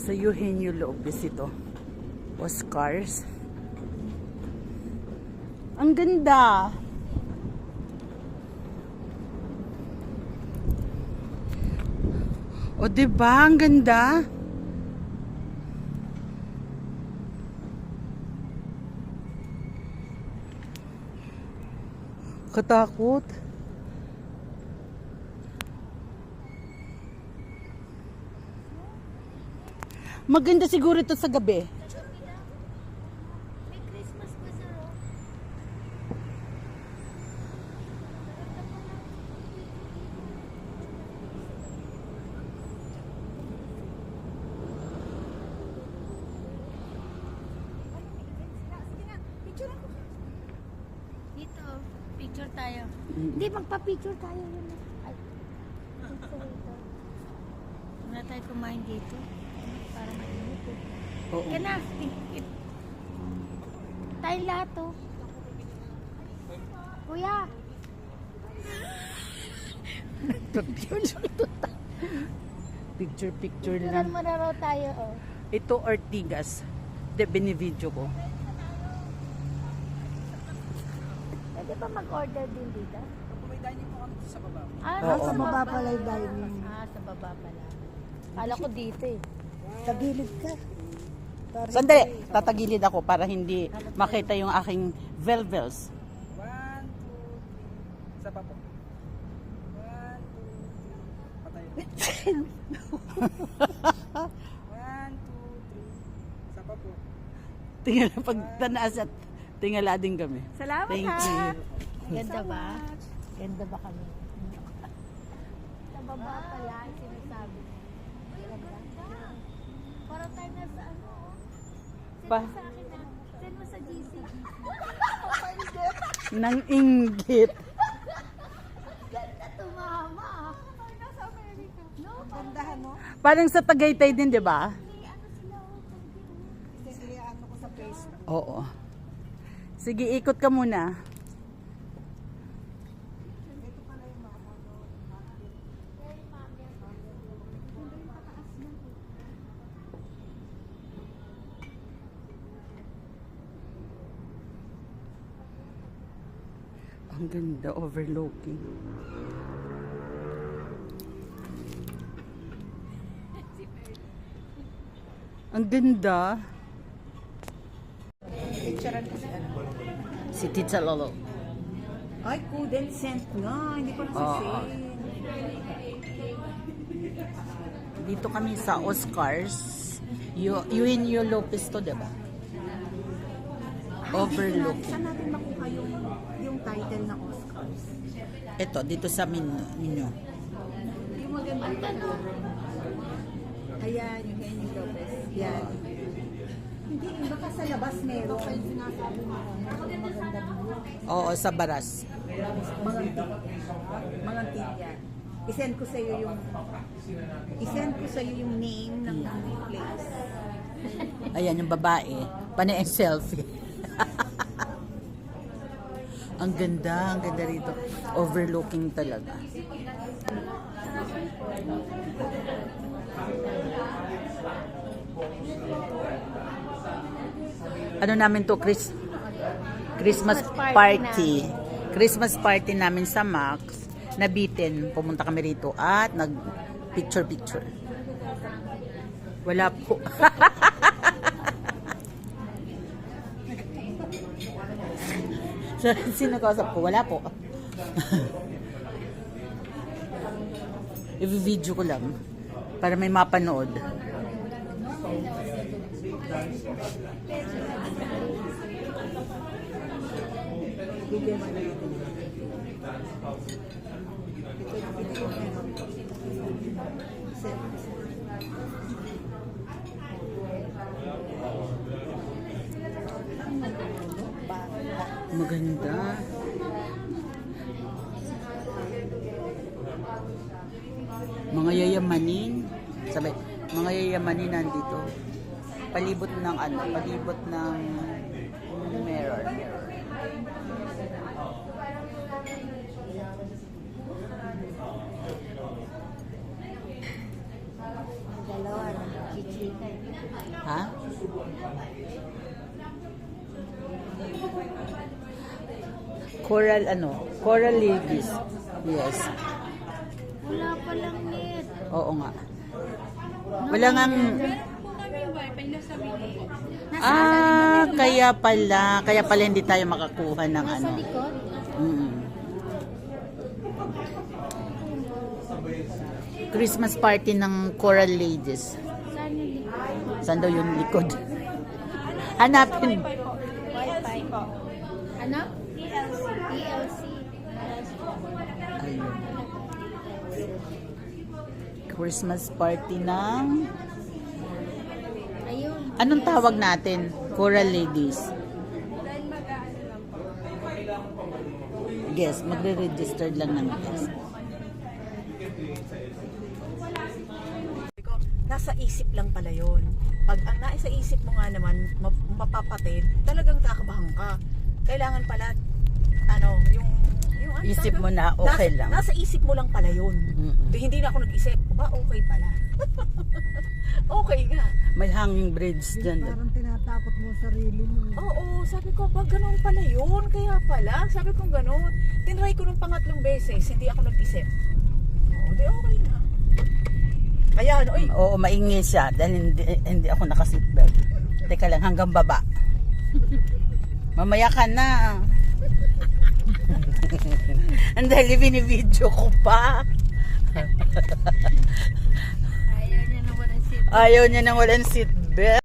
Sa Eugenio Lopez ito. Oscars. Ang ganda. O diba? Ang ganda. Katakot. Maganda siguro ito sa gabi. May Christmas pa sa ro. Dito, picture tayo. Hindi, magpa-picture tayo. Ay, picture ito. Muna tayo kumain dito. Para mainit eh. Oo. Yan na. Tayo lahat to. Kuya. Picture Picturean lang. mo na raw tayo oh. Ito Ortigas. De binivideo ko. Pwede ba mag-order din dito? May dining po kami sa baba. Oo. Sa baba pala yung dining. Ah, sa baba pala. Kala ko dito eh. Tagilid ka. Sandali, tatagilid ako para hindi makita yung aking velvels. 1, 2, 3. Isa pa po. 1, 2, 3. Patayo. 1, 2, 3. Isa pa po. Tingala pag tanaas at tingala din kami. Salamat Thank ha. you. Ganda ba? Ganda ba kami? Sa baba pala ang sinasabi. Ganda. Parang tayo na sa ano. Pa, Sa akin na. Send mo sa GC. nang inggit. Ganda to mama. Ay, nasa America. No, Gandahan mo. Parang sa Tagaytay din, di ba? may ano sila. Kasi ano ko sa Facebook. Oo. Sige, ikot ka muna. Ang ganda, overlooking. Ang ganda. Picturean ko si ano. Si Tita Lolo. Ay, couldn't send nga. Hindi ko nasasend. Dito kami sa Oscars. Eugenio Lopez to, diba? Overlooking. Saan natin makuha yung title ng Oscars? Ito, dito sa menu. Yung maganda. Ayan, yung Henry Lopez. Yan. Hindi, baka sa labas meron. Yung sinasabi mo. Maganda dito. Oo, sa Baras. Mga tip. Mga tip yan. I-send ko sa iyo yung name ng place. Ayan, yung babae. Panay ang selfie. Ang ganda rito. Overlooking talaga. Ano namin to, Christmas party. Christmas party namin sa Max. Nabitin. Pumunta kami rito at nag picture. Wala po. Sino kausap ko? Wala po. I-video ko lang para may mapanood. Bigyan mo na natin. Ito yung ano. Send. Maganda. Mga yayamanin. Sabi, mga yayamanin nandito. Palibot ng ano, palibot ng mirror. Dalawa na. chika eh. Ha? Coral Coral ladies. Yes. Wala palang net. Oo nga. Wala ngang... kaya pala hindi tayo makakuha ng Nasa likod? Mm. Christmas party ng Coral Ladies. Saan yung likod? Saan daw yung likod? Hanapin. Wi-Fi po. Ano? TLC. Ayun. Christmas party ng... Ayun. Anong tawag natin? Coral Ladies. Guess, magre-register lang ng guest. Nasa isip lang pala yun. Pag ang nasa isip mo nga naman, mapapatid, talagang kakabahan ka. Kailangan pala, yung ano Isip tawag mo doon? na okay lang. Nasa isip mo lang pala yun. Mm-mm. Hindi na ako nag-isip. Ba, okay pala. Okay nga. May hanging bridge dyan. Parang tinatakot mo sarili mo. Oo, sabi ko, ba, ganun pala yun. Kaya pala, sabi ko ganun. Tinry ko ng pangatlong beses, hindi ako nag-isip. Oo, di okay na. Kaya, Oo, maingay siya dahil hindi ako naka-seatbelt. Teka lang, hanggang baba. Mamaya ka na. Ang dali, binibidyo ko pa. Ayaw niya na walang seat. Ayaw niya nang walang seatbelt.